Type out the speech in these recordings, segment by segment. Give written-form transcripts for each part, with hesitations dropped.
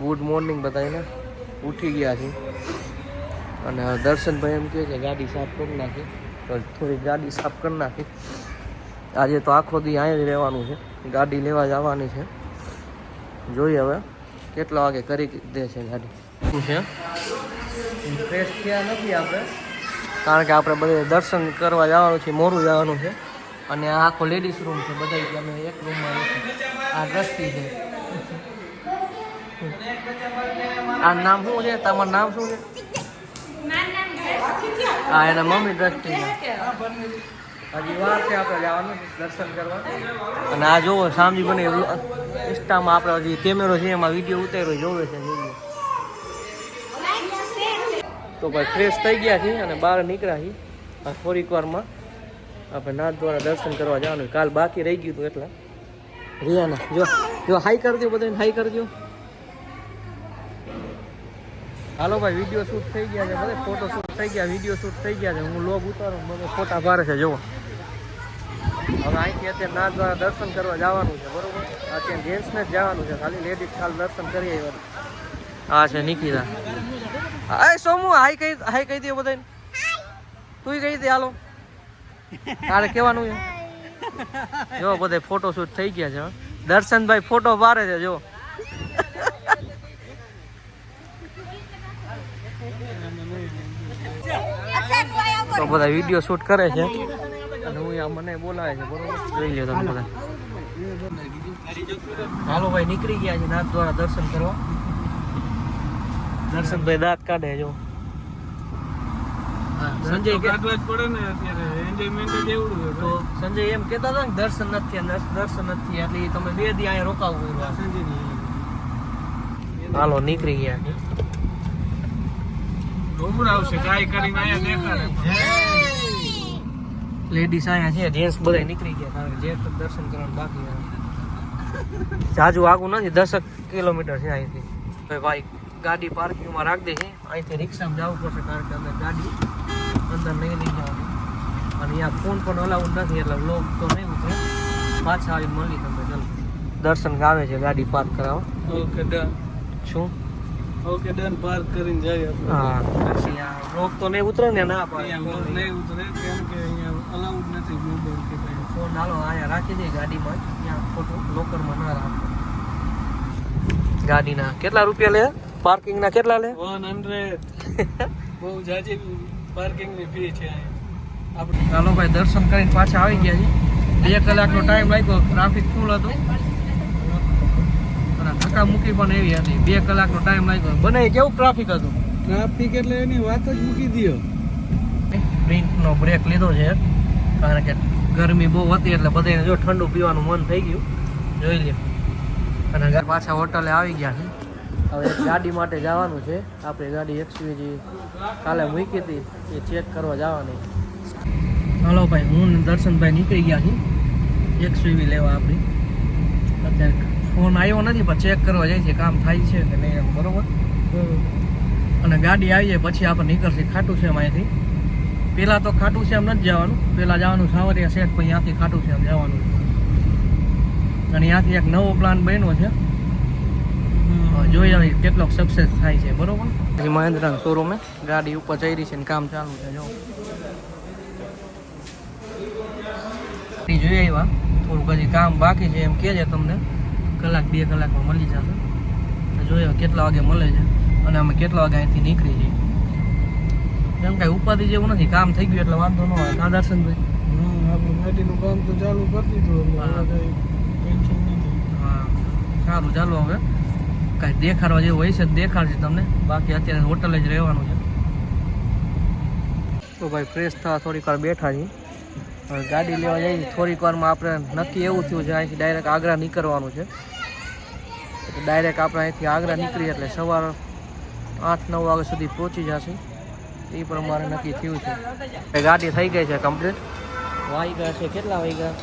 Good morning બધાને ઉઠી ગયા છે અને દર્શનભાઈ એમ કહે છે ગાડી સાફ કરી નાખી તો થોડી ગાડી સાફ કરી નાખી. આજે તો આખો દી અહીંયા જ રહેવાનું છે, ગાડી લેવા જવાની છે. જોઈએ હવે કેટલા વાગે કરી દે છે ગાડી. શું છે ફ્રેશ થયા નથી આપણે, કારણ કે આપણે બધે દર્શન કરવા જવાનું છે, મોરું જવાનું છે. અને આ આખો લેડીઝ રૂમ છે, બધા અમે એક રૂમમાં નથી. આ દ્રષ્ટિ છે. આ નામ શું છે તમારું? નામ શું છે? હા, એના મમ્મી દ્રષ્ટિ છે. હજી વાર છે આપણે જવાનું દર્શન કરવા. અને આ જોવો સામજી બને ઇન્સ્ટામાં આપણે હજી કેમેરો છે એમાં વિડીયો ઉતાર્યો જોવે છે. જોઈએ તો ભાઈ ફ્રેશ થઈ ગયા છીએ અને બહાર નીકળ્યા છીએ. થોડીક વારમાં આપણે નાથ દ્વારા દર્શન કરવા જવાનું. કાલ બાકી રહી ગયું હતું એટલા. રિયાના જો હાઈ કરી દો, બધાને હાઈ કરી દો. હાલો ભાઈ, વિડીયો શૂટ થઈ ગયા છે, બધા ફોટો શૂટ થઈ ગયા, વિડીયો શૂટ થઈ ગયા છે. હું લોગ ઉતારું, બધા ફોટા પાડે છે. જુઓ હવે અહીંથી અત્યારે નાથ દ્વારા દર્શન કરવા જવાનું છે, બરોબર. અત્યારે જેન્ટ્સને જ જવાનું છે, ખાલી લેડીઝ ખાલી દર્શન કરી આવ્યા. હા છે નિકિતા. હા સોમુ હાઈ કહી દે બધાને. તું કહી દે. હાલો તારે કહેવાનું છે. જો બધા ફોટો શૂટ થઈ ગયા છે. દર્શનભાઈ ફોટો પાડે છે. જો તો બધા વિડીયો શૂટ કરે છે અને હું મને બોલાવે છે, બરોબર. જોઈ લો તમે બધા. હાલો ભાઈ, નીકળી ગયા છે નાથ દ્વારા દર્શન કરવા. દર્શનભાઈ દાંત કાઢે. જો સંજય કાઢવા જ પડે ને અત્યારે, એન્જોયમેન્ટ જ એવું છે. તો સંજય એમ કહેતા હતા ને દર્શન નથી એટલે તમે 2 દી અહીંયા રોકાવું સંજય. હાલો નીકળી ગયા છે. લેડીઝ અહીંયા છે, જેન્ટ્સ બધા નીકળી ગયા, કારણ કે જેન્ટ્સ દર્શન કરવાનું બાકી છે. જાજુ આગું નથી, 10 કિલોમીટર છે અહીંથી. ભાઈ ગાડી પાર્કિંગમાં રાખી દે છે. અહીંથી રિક્ષામાં જવું પડશે, કારણ કે અમે ગાડી અંદર નહીં લઈ જવાની. અને અહીંયા ફોન પણ અલાઉડ નથી, એટલે લોક તો નહીં ઉતરે. પાછા આવી મળી તમને જલ્દી. દર્શન આવે છે ગાડી પાર્ક કરાવવા. Okay done. શું ઓકે ડન, પાર્ક કરીને જઈએ. હા, પછી આ રોક તો નહીં ઉતરે ને. ના પાડે નહીં ઉતરે, કેમ કે અહીંયા અલાઉડ નથી મોબાઈલ કે કંઈ. ફોન હાલો અહીંયા રાખી દે ગાડીમાં, ત્યાં ફોટો લોકરમાં ના રાખો. ગાડીના કેટલા રૂપિયા લે? પાર્કિંગના કેટલા લે? 100. બહુ જાજી પાર્કિંગની ફી છે આપણે. ચાલો ભાઈ, દર્શન કરીને પાછા આવી ગયા છે. 2 કલાકનો ટાઈમ લાગ્યો, ટ્રાફિક ફૂલ હતું અને ધક્કા મૂકી પણ એવી હતી. 2 કલાકનો ટાઈમ લાગ્યો. બને કેવું ટ્રાફિક હતું? ટ્રાફિક એટલે એની વાત જ મૂકી દો. ડ્રિંકનો બ્રેક લીધો છે, કારણ કે ગરમી બહુ હતી એટલે બધાને જો ઠંડુ પીવાનું મન થઈ ગયું. જોઈ લે. અને પાછા હોટલે આવી ગયા છે. હવે ગાડી માટે જવાનું છે. આપણી ગાડી XUV કાલે મૂકી હતી એ ચેક કરવા જવાની. હાલો ભાઈ, હું દર્શનભાઈ નીકળી ગયા છીએ XUV લેવા આપણી. અત્યારે ફોન આવ્યો નથી, પણ ચેક કરવા જાય છે કામ થાય છે કે નહીં એમ, બરોબર. અને ગાડી આવી જાય પછી આપણે નીકળશે ખાટું છે અહીંયાથી. પહેલાં તો ખાટું છે એમ નથી જવાનું, પહેલાં જવાનું સાવરિયા સેટ, પછી ત્યાંથી ખાટું છે એમ જવાનું. અને ત્યાંથી એક નવો પ્લાન બન્યો છે, જોઈએ હવે કેટલો સક્સેસ થાય છે, બરોબર. પછી મહેન્દ્રના શોરૂમે ગાડી ઉપર જઈ રહી છે ને કામ ચાલુ છે. જો જોઈ આવ્યા, થોડુંક હજી કામ બાકી છે એમ કહે છે. તમને 1-2 કલાકમાં મળી જશે. જોઈએ કેટલા વાગે મળે છે અને અમે કેટલા વાગે અહીંથી નીકળી જઈએ. એમ કાંઈ ઉપાધિ જેવું નથી, કામ થઈ ગયું એટલે વાંધો ન હોય. કા દર્શનભાઈ? આપણું ગાડીનું કામ તો ચાલુ કરી દીધું, ટેન્શન નથી. હા સારું, ચાલો હવે કાંઈ દેખાડવા જેવું હોય છે દેખાડશે તમને. બાકી અત્યારે હોટલે જ રહેવાનું છે. તો ભાઈ ફ્રેશ થવા થોડીક વાર બેઠા છીએ. હવે ગાડી લેવા જઈએ. થોડીક વારમાં આપણે નક્કી એવું થયું છે અહીંથી ડાયરેક્ટ આગ્રા નીકળવાનું છે. એટલે ડાયરેક્ટ આપણે અહીંથી આગ્રા નીકળીએ એટલે સવાર 8-9 વાગ્યા સુધી પહોંચી જશે. એ પ્રમાણે નક્કી થયું છે. ગાડી થઈ ગઈ છે કમ્પ્લીટ. વાગ્યા છે કેટલા વાગ્યા?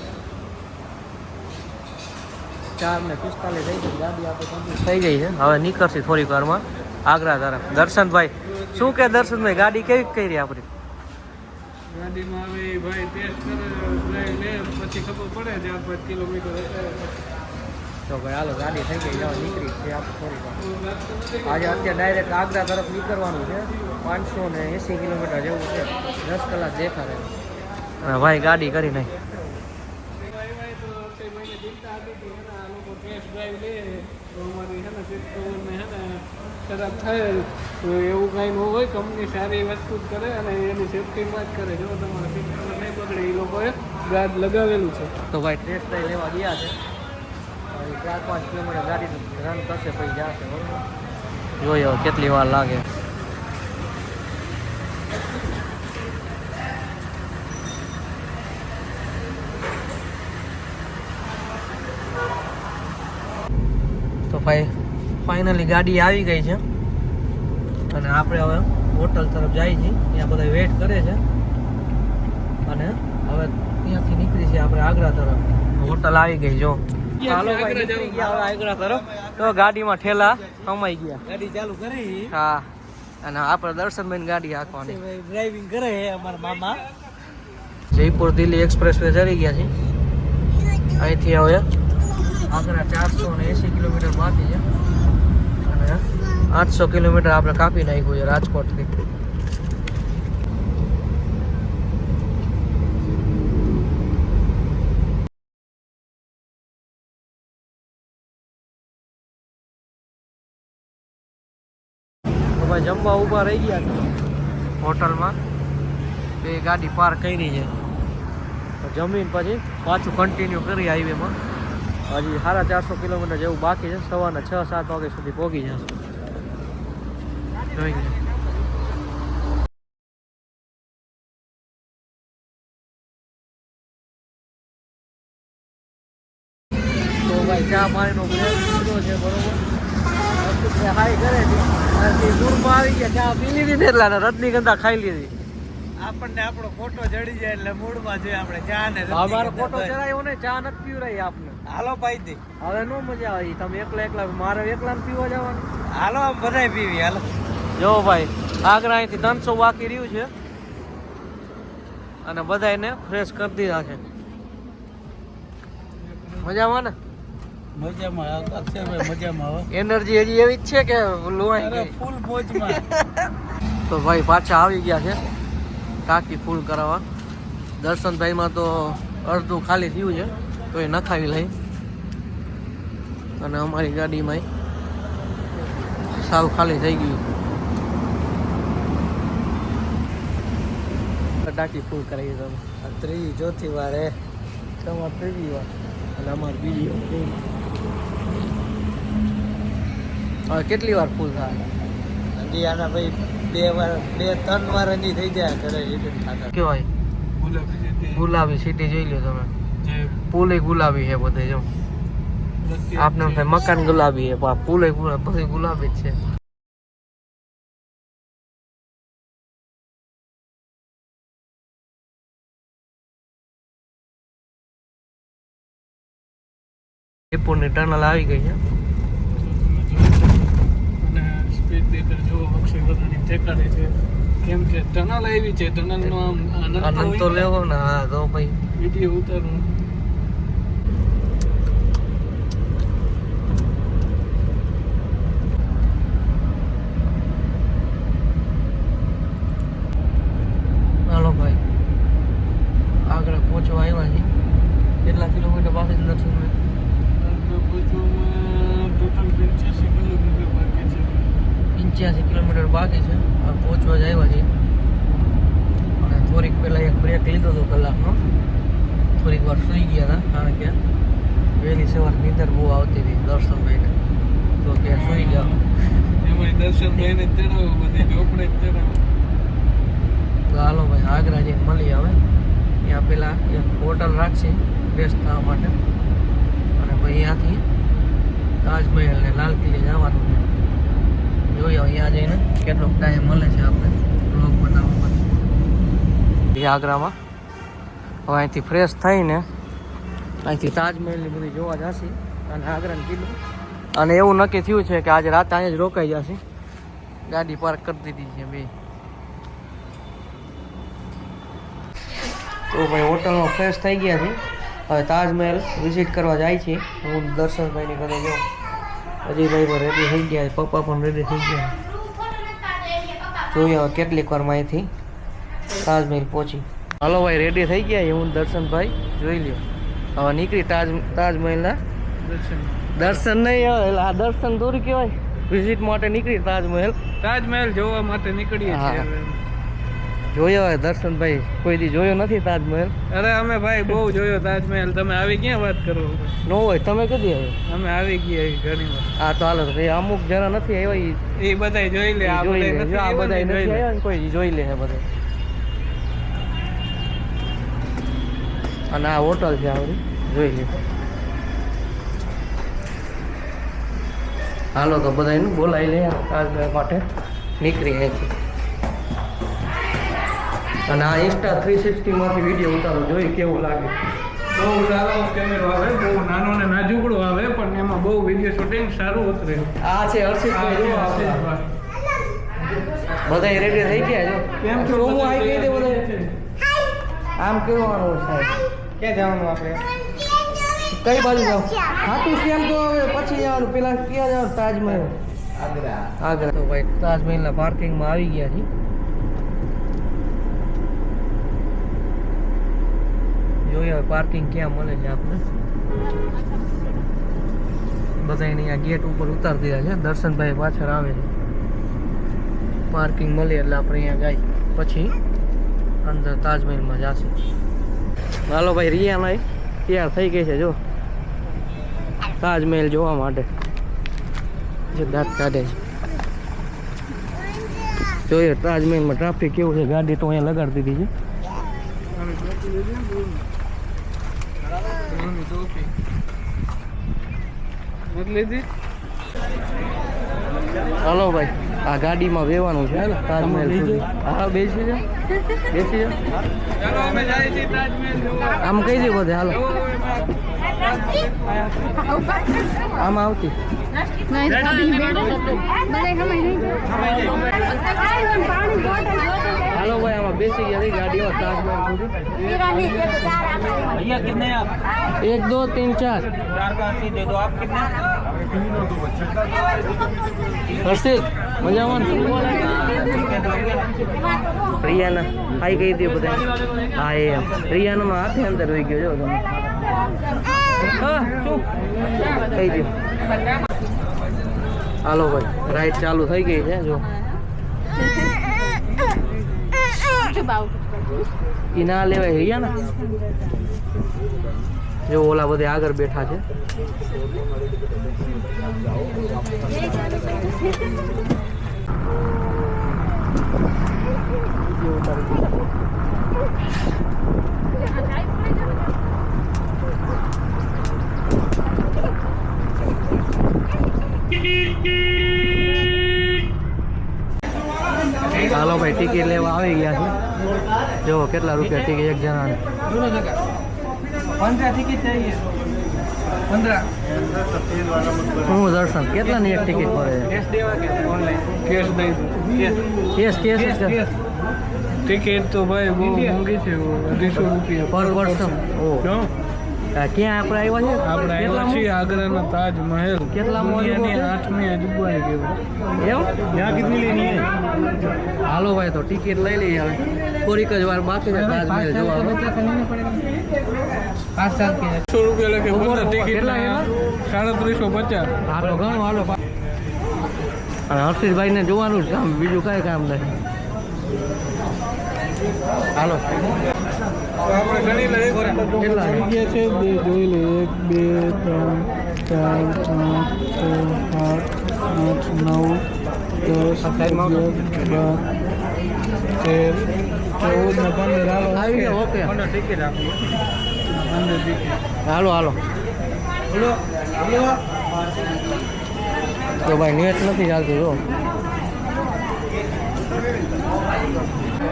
4:45 થઈ ગઈ. ગાડી આપણે કમ્પ્લીટ થઈ ગઈ છે. હવે નીકળશે થોડીક વારમાં આગ્રા તરફ. દર્શનભાઈ શું કે? દર્શનભાઈ ગાડી કેવી કરી આપણી? ગાડીમાં હવે ભાઈ ટેસ્ટ કરે લે પછી ખબર પડે 4-5 કિલોમીટર. તો ભાઈ હાલો ગાડી થઈ ગઈ જવા નીકળી છે આપણે થોડી આજે અત્યારે ડાયરેક્ટ આગ્રા તરફ નીકળવાનું છે 580 કિલોમીટર જેવું છે 10 કલાક દેખાડે અને ભાઈ ગાડી કરી નાખી ખરાબ થાય તો એવું કાંઈ ન હોય કંપની સારી વસ્તુ જ કરે અને એની સેફટીમાં જ કરે જો તમારે સેફટીમાં નહીં બગડે એ લોકોએ ગાર્ડ લગાવેલું છે તો ભાઈ ટેસ્ટ ડ્રાઈવ લેવા ગયા છે 4-5 કિલોમીટર ગાડી રન કરશે પછી જશે બરોબર જોઈએ કેટલી વાર લાગે તો ભાઈ ફાઇનલી ગાડી આવી ગઈ છે અને આપણે હવે હોટલ તરફ જઈએ છીએ ત્યાં બધા વેઇટ કરે છે અને હવે ત્યાંથી નીકળી છે આપણે આગ્રા તરફ હોટલ આવી ગઈ જો ચાલો ભાઈ નીકળી ગયા હવે આગ્રા તરફ તો ગાડીમાં ઠેલા સમાઈ ગયા ગાડી ચાલુ કરી હા અને આપણે દર્શનભાઈ ગાડી હાંકવાની ડ્રાઇવિંગ કરે અમારા મામા જયપુર દિલ્હી એક્સપ્રેસ વે ચડી ગયા છે અહીંથી હવે આગ્રા 480 કિલોમીટર બાકી છે અને 800 કિલોમીટર આપણે કાપી નાખ્યું છે રાજકોટથી તો ભાઈ જમવા ઊભા રહી ગયા હોટલમાં બે ગાડી પાર્ક કરી છે તો જમીન પછી પાછું કન્ટિન્યુ કરી હાઈવેમાં હજી 450 કિલોમીટર જેવું બાકી છે સવારના 6-7 વાગ્યા સુધી પહોંચી જશે જોઈ તો ભાઈ ચા પાણીનો બ્રેક લીધો છે બરોબર હાઈ કરે છે દૂરમાં આવી ગયા ચા પી લીધી ને એટલે રજનીગંધા ખાઈ લીધી આપણને આપણો ફોટો જડી જાય એટલે મૂડમાં જોઈએ આપણે ચા ને અમારો ફોટો ચડાયો ને ચા નથી પીવરાઈ આપને હાલો પાઈ દે હવે નો મજા આવે તમે એકલા મારે એકલા પીવા જવાનું હાલો આમ બધાય પીવી હાલો જો ભાઈ આગ્રા અહીંથી 300 બાકી રહ્યું છે અને બધાને ફ્રેશ કરી દીધા છે મજામાં ને મજામાં એનર્જી હજી એવી જ છે કે લોહાઈ ગઈ ફૂલ મોજમાં તો ભાઈ પાછા આવી ગયા છે ટાંકી ફૂલ કરાવવા દર્શનભાઈમાં તો અડધું ખાલી થયું છે તો એ નખાવી લઈ અને અમારી ગાડીમાં સાવ ખાલી થઈ ગયું ટાંકી ફૂલ કરાવી તમે ત્રીજી ચોથી વાર તમારે ત્રીજી વાર અને અમારે બીજી હવે કેટલી વાર ફૂલ થાય હજી આના ભાઈ 2-3 વાર હજી થઈ જાય ઘરે રિટર્ન થતા કેવાય ગુલાબી સિટી જોઈ લો તમે પુલે ગુલાબી છે બધે જો આપને એમ થાય મકાન ગુલાબી છે પણ પુલે બધી ગુલાબી જ છે જયપુરની ટનલ આવી ગઈ છે અને સ્પીડ બ્રેકર જો અક્ષય બધાની ઠેકાણે છે કેમ કે ટનલ આવી છે ટનલનો આનંદ તો લેવો ને હા તો ભાઈ વિડીયો ઉતારવું હાલો ભાઈ આગળ પહોંચવા આવ્યા છે કેટલા કિલોમીટર બાકી નથી ટોટલ 85 કિલોમીટર બાકી છે પહોંચવા જ આવ્યા છે અને થોડીક પહેલાં એક બ્રેક લીધો હતો કલાકનો થોડીક વાર સુઈ ગયા હતા કારણ કે વહેલી સવાર નીંદર બહુ આવતી હતી દર્શનભાઈને તો કે સુઈ જાઓ એમાં દર્શનભાઈને જ ચડાવો બધી ચોપડે જ ચડાવો તો હાલો ભાઈ આગ્રા જઈને મળી આવે ત્યાં પહેલાં એક હોટલ રાખશે બેસ્ટ થવા માટે અને ભાઈ અહીંયાથી તાજમહેલ ને લાલ કિલ્લે જવાનું છે જોઈએ અહીંયા જઈને કેટલો ટાઈમ મળે છે આપણે બ્લોગ બનાવવા માટે આગ્રામાં હવે અહીંથી ફ્રેશ થઈને અહીંથી તાજમહેલની બધી જોવા જશે અને આગ્રાનું કિલ્લો અને એવું નક્કી થયું છે કે આજે રાતે અહીંયા જ રોકાઈ જશે ગાડી પાર્ક કરી દીધી છે બે તો ભાઈ હોટલમાં ફ્રેશ થઈ ગયા છે હવે તાજમહેલ વિઝિટ કરવા જાય છે. હું દર્શનભાઈની ઘરે જાઉં. અજયભાઈ પણ રેડી થઈ ગયા, પપ્પા પણ રેડી થઈ ગયા. જોઈએ હવે કેટલીક વારમાં અહીંથી તાજમહેલ પહોંચી. હાલો ભાઈ, રેડી થઈ ગયા. હું દર્શનભાઈ જોઈ લ્યો. હવે નીકળી તાજમહેલના દર્શન નહીં આવે, આ દર્શન દૂર કહેવાય. વિઝિટ માટે નીકળી તાજમહેલ જોવા માટે નીકળીએ છીએ. જોયો હોય દર્શનભાઈ, કોઈ દી જોયો નથી તાજમહેલ? અરે અમે ભાઈ બહુ જોયો તાજમહેલ. તમે આવી ક્યાં વાત કરો? ન હોય તમે કદી આવે? અમે આવી ગયા ઘણી વાર. હા તો હાલો, અમુક જણા નથી આવ્યા, એ બધા જોઈ લે. આ બધા નથી આવ્યા ને, કોઈ જોઈ લે બધા. અને આ હોટલ છે આવડી, જોઈ લે. હાલો તો બધા એને બોલાવી લે તાજમહેલ માટે નીકળી અહીંથી. અને આ ઇન્સ્ટા 360 માંથી વિડીયો ઉતારો, જોઈ કેવું લાગે. બહુ સારો કેમેરો આવે, બહુ નાનો ને નાજુકડો આવે, પણ એમાં બહુ વિડીયો શૂટિંગ સારું ઉતરે. આ છે હર્ષિતભાઈ. બધા રેડી થઈ ગયા. જો કેમ છો? હું આવી ગઈ દે બધા. આમ કેવાનું સાહેબ? ક્યાં જવાનું આપણે? કઈ બાજુ જાવ? ખાટું શ્યામ તો હવે પછી જવાનું. પેલા ક્યાં જવાનું? તાજમહેલ આગ્રા. તો ભાઈ તાજમહેલના પાર્કિંગમાં આવી ગયા છીએ. જોઈએ પાર્કિંગ ક્યાં મળે છે આપણે. બધા અહીંયા ગેટ ઉપર ઉતારી દીધા છે. દર્શનભાઈ પાછળ આવે છે. પાર્કિંગ મળે એટલે આપણે અહીંયા જાય, પછી અંદર તાજમહેલમાં જશું. હાલો ભાઈ, રિયાના તૈયાર થઈ ગઈ છે જો તાજમહેલ જોવા માટે. જે દાંત કાઢે છે. જોઈએ તાજમહેલમાં ટ્રાફિક કેવું છે. ગાડી તો અહીંયા લગાડી દીધી છે. હાલો ભાઈ, આ ગાડીમાં બેવાનું છે તાજમહેલ સુધી. હા બેસી જાઓ, બેસી જાઓ. ચાલો અમે જાય છે તાજમહેલ જોવા. આમ કહી દે બધે. હાલો આમ આવતી. હાલો ભાઈ, આમાં બેસી ગયા ગાડીમાં તાજમહેલ સુધી. 1 2 3 4 दे दो आप कितने? હર્ષિત મજામાં? રિયાના હાઈ કહી દે બધા. હા એમ રિયાનો હાથે અંદર રહી ગયો. જો તમે હા શું કહી દો. હાલો ભાઈ, રાઈડ ચાલુ થઈ ગઈ છે. જો ઈ ના લેવાય રિયાના. જો ઓલા બધે આગળ બેઠા છે. હાલો ભાઈ, ટિકિટ લેવા આવી ગયા છે. જો કેટલા રૂપિયા ટિકિટ એક જણાને? 15 टिकट चाहिए 15 હું દર્શન કેટલાની એક ટિકિટ પડે? कैश देवा के ऑनलाइन कैश दे दो કેશ કેશ टिकट तो भाई वो महंगी थी वो 250 रुपया પર પર્સન. ઓ क्यों ક્યાં આપણે આવ્યા છે? આપણે આવ્યા છીએ આગ્રાના તાજમહેલ. કેટલામો દુનિયાની 8મી અજુબા है એવું? यहाँ कितनी लेनी है? હાલો ભાઈ, તો ટિકિટ લઈ લઈએ. હવે થોડીક જ વાર બાકી છે તાજમહેલ જોવા. 5 સાલ કે 100 रुपया लगे કેટલા टिकट કેટલા? 350. હા તો ઘણું. હાલો અને હર્ષિતભાઈને જોવાનું જ કામ, બીજું કાંઈ કામ નથી. હાલો આપણે ગણી લઈએ કેટલા જગ્યા છે બે જોઈ લે 1 2 3 4 5 6 7 8 9 10 11 12 13 14 ને 15 હાલો આવી ગયો. ઓકે ટિકિટ આપી 15 ટિકિટ હાલો હાલો. તો ભાઈ નેટ નથી ચાલતું. જો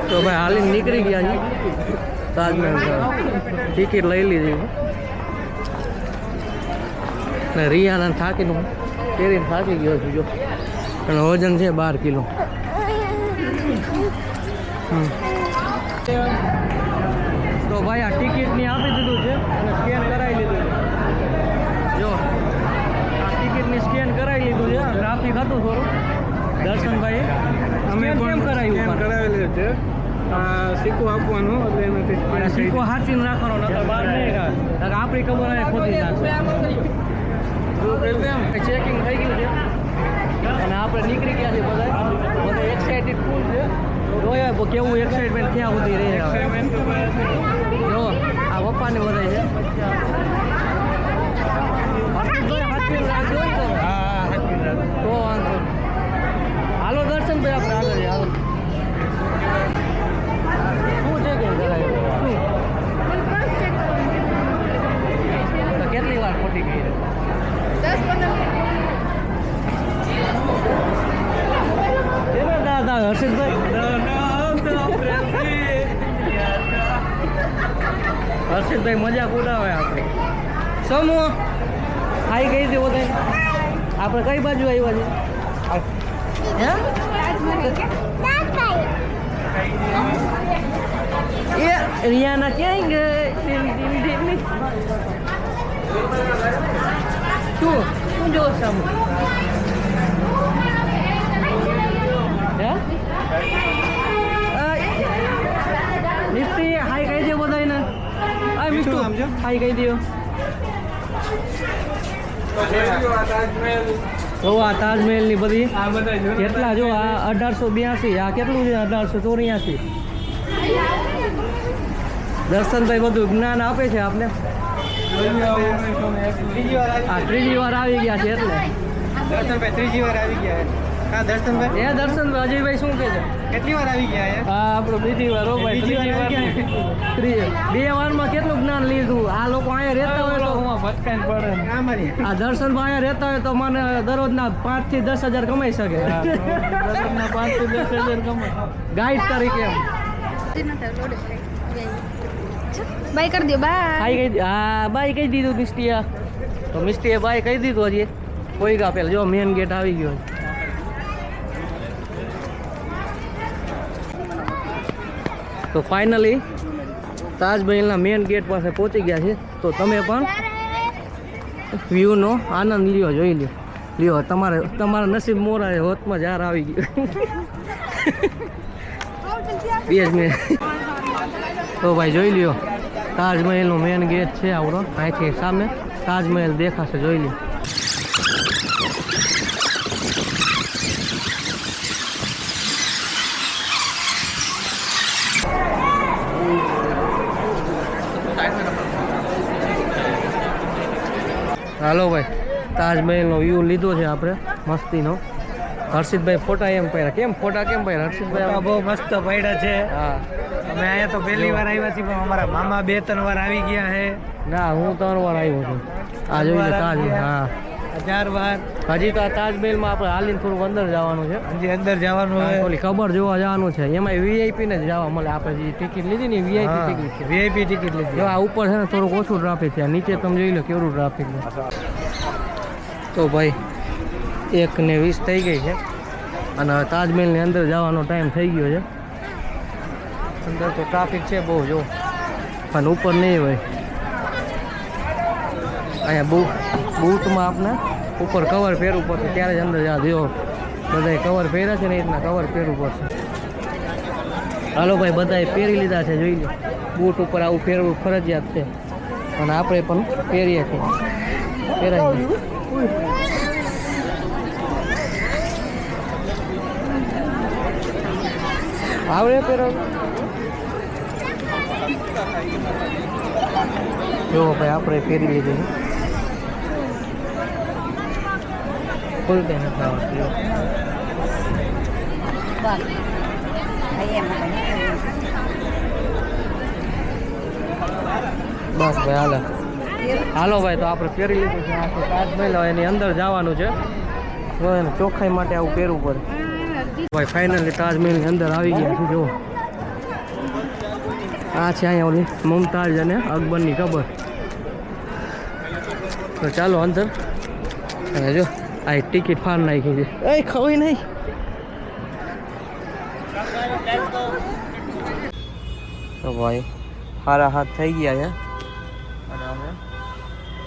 તો ભાઈ હાલીને નીકળી ગયા છે તાજમહેલ. ટિકિટ લઈ લીધી ને રિયાના થાકીને પહેરીને થાકી ગયો છું. જો અને વજન છે 12 કિલો. તો ભાઈ આ ટિકિટની આપી દીધું છે અને સ્કેન ટ્રાફિક હતું થોડું દર્શનભાઈ અમે કેમ પણ કરાયું સ્કેન કરાવેલું છે સિક્કો આપવાનો એટલે એનાથી અને સિક્કો હાચીને રાખવાનો નકર બહાર નહીં કાઢે આપણી ખબર આવે ખોટી નાખશે ચેકિંગ થઈ ગયું છે અને આપણે નીકળી ગયા છે બધા એક્સાઇટેડ ફૂલ છે જોયા કેવું એક્સાઇટમેન્ટ ક્યાં સુધી રહે જો આ પપ્પાને બધા છે તો વાંધો હાલો દર્શનભાઈ આપણે આગળ હાલો શું છે કે તો કેટલી વાર ખોટી ગઈ 10-15 દાદા હર્ષિતભાઈ મજાક ઉડાવે આપણે સમૂહ ખાઈ ગઈ હતી બધા આપણે કઈ બાજુ આવ્યા છે એ રિયાના ક્યાંય ગઈ શું જો સમૂહ મિસ્ત્રી હાઈ કહી દો બધાને આ મિસ્ટુ હાઈ કહી દો તો આ તાજમહેલ ની બધી કેટલા જો આ 1882 આ કેટલું છે 1884 દર્શનભાઈ બધું જ્ઞાન આપે છે આપને આ ત્રીજી વાર આવી ગયા છે એટલે દર્શનભાઈ ત્રીજી વાર આવી ગયા હા દર્શનભાઈ દર્શનભાઈ અજયભાઈ શું કહે છે કેટલી વાર આવી ગયા હા આપણો બીજી વાર હો ભાઈ ત્રીજી વાર 2 વારમાં કેટલું જ્ઞાન લીધું આ લોકો અહીંયા રહેતા હોય તો ભટકાઈને પડે આ દર્શનભાઈ અહીંયા રહેતા હોય તો મને દરરોજના 5 થી 10,000 કમાઈ શકે દરરોજના 5 થી 10,000 કમાય ગાઈડ તરીકે બાય કરી દો બાય હા બાય કહી દીધું મિસ્ટીએ તો મિસ્ટીએ બાય કહી દીધું હજી કોઈ ગા પેલા જો મેન ગેટ આવી ગયો તો ફાઇનલી તાજમહેલના મેન ગેટ પાસે પહોંચી ગયા છે તો તમે પણ વ્યૂનો આનંદ લ્યો જોઈ લ્યો લ્યો તમારા નસીબ મોરા હોતમાં જાર આવી ગયું 2 મિનિટ તો ભાઈ જોઈ લ્યો તાજમહેલનો મેન ગેટ છે આવડો અહીંથી સામે તાજમહેલ દેખાશે જોઈ લ્યો હાલો ભાઈ તાજમહેલનો વ્યૂ લીધો છે આપણે મસ્તીનો હર્ષિતભાઈ ફોટા એમ પાડ્યા કેમ ફોટા કેમ પાડ્યા હર્ષિતભાઈ બહુ મસ્ત પડ્યા છે હા અમે અહીંયા તો પહેલી વાર આવ્યા છીએ પણ અમારા મામા 2-3 વાર આવી ગયા છે ના હું 3 વાર આવ્યો છું આ જોઈ લો તાજ હા 4 વાર હજી તો આ તાજમહેલમાં આપણે હાલીને થોડુંક અંદર જવાનું છે હજી અંદર જવાનું હોય ઓલી ખબર જોવા જવાનું છે એમાં વીઆઈપી ને જ જવા મળે આપણે જે ટિકિટ લીધી ને વીઆઈપી ટિકિટ છે વીઆઈપી ટિકિટ લીધી જો આ ઉપર છે ને થોડુંક ઓછું ટ્રાફિક છે નીચે તમે જોઈ લો કેવડું ટ્રાફિક છે તો ભાઈ 1:20 થઈ ગઈ છે અને હવે તાજમહેલની અંદર જવાનો ટાઈમ થઈ ગયો છે અંદર તો ટ્રાફિક છે બહુ જો અને ઉપર નહીં હોય અહીંયા બૂટમાં આપણે ઉપર કવર પહેરવું પડશે ત્યારે જ અંદર જા જો બધાએ કવર પહેર્યા છે ને એ રીતના કવર પહેરવું પડશે હાલો ભાઈ બધાએ પહેરી લીધા છે જોઈ લો બૂટ ઉપર આવું પહેરવું ફરજિયાત છે અને આપણે પણ પહેરીએ છીએ પહેરાય આવડે પહેરવું જો ભાઈ આપણે પહેરી લીધું ફૂલ બેન બસ ભાઈ હાલો ભાઈ તો આપણે પહેરી લીધું છે આખું તાજમહેલ એની અંદર જવાનું છે તો એને ચોખ્ખાઈ માટે આવું પહેરવું પડે ભાઈ ફાઇનલી તાજમહેલની અંદર આવી ગયા છે જો આ છે અહીંયા ઓલી મુમતાજ અને અકબરની કબર તો ચાલો અંદર અને જો આ ટિકિટ ફાડ નાખી છે એ ખવાય નહીં તો ભાઈ હારા હાથ થઈ ગયા છે અને અમે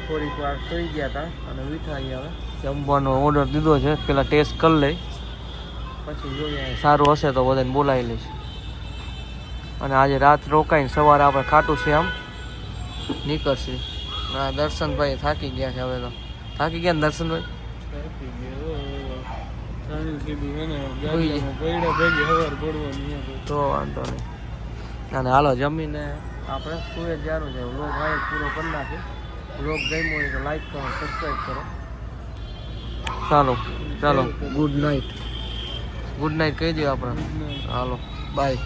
થોડીક વાર સુઈ ગયા હતા અને મીઠાઈ હવે જમવાનો ઓર્ડર દીધો છે, પેલા ટેસ્ટ કરી લઈ પછી જોઈએ સારું હશે તો બધાને બોલાવી લઈશ. અને આજે રાત રોકાઈને સવારે આપણે ખાટું શ્યામ નીકળશે. ના દર્શનભાઈ થાકી ગયા છે હવે તો. થાકી ગયા ને દર્શનભાઈ? તો વાંધો નહીં. અને હાલો જમીને આપણે સુએ જવાનું છે. વ્લોગ વાય પૂરો કરી નાખી. વ્લોગ ગમ્યો હોય તો લાઈક કરો, સબસ્ક્રાઈબ કરો. ચાલો ચાલો, ગુડ નાઇટ. ગુડ નાઇટ કહી દો આપણે. હાલો બાય.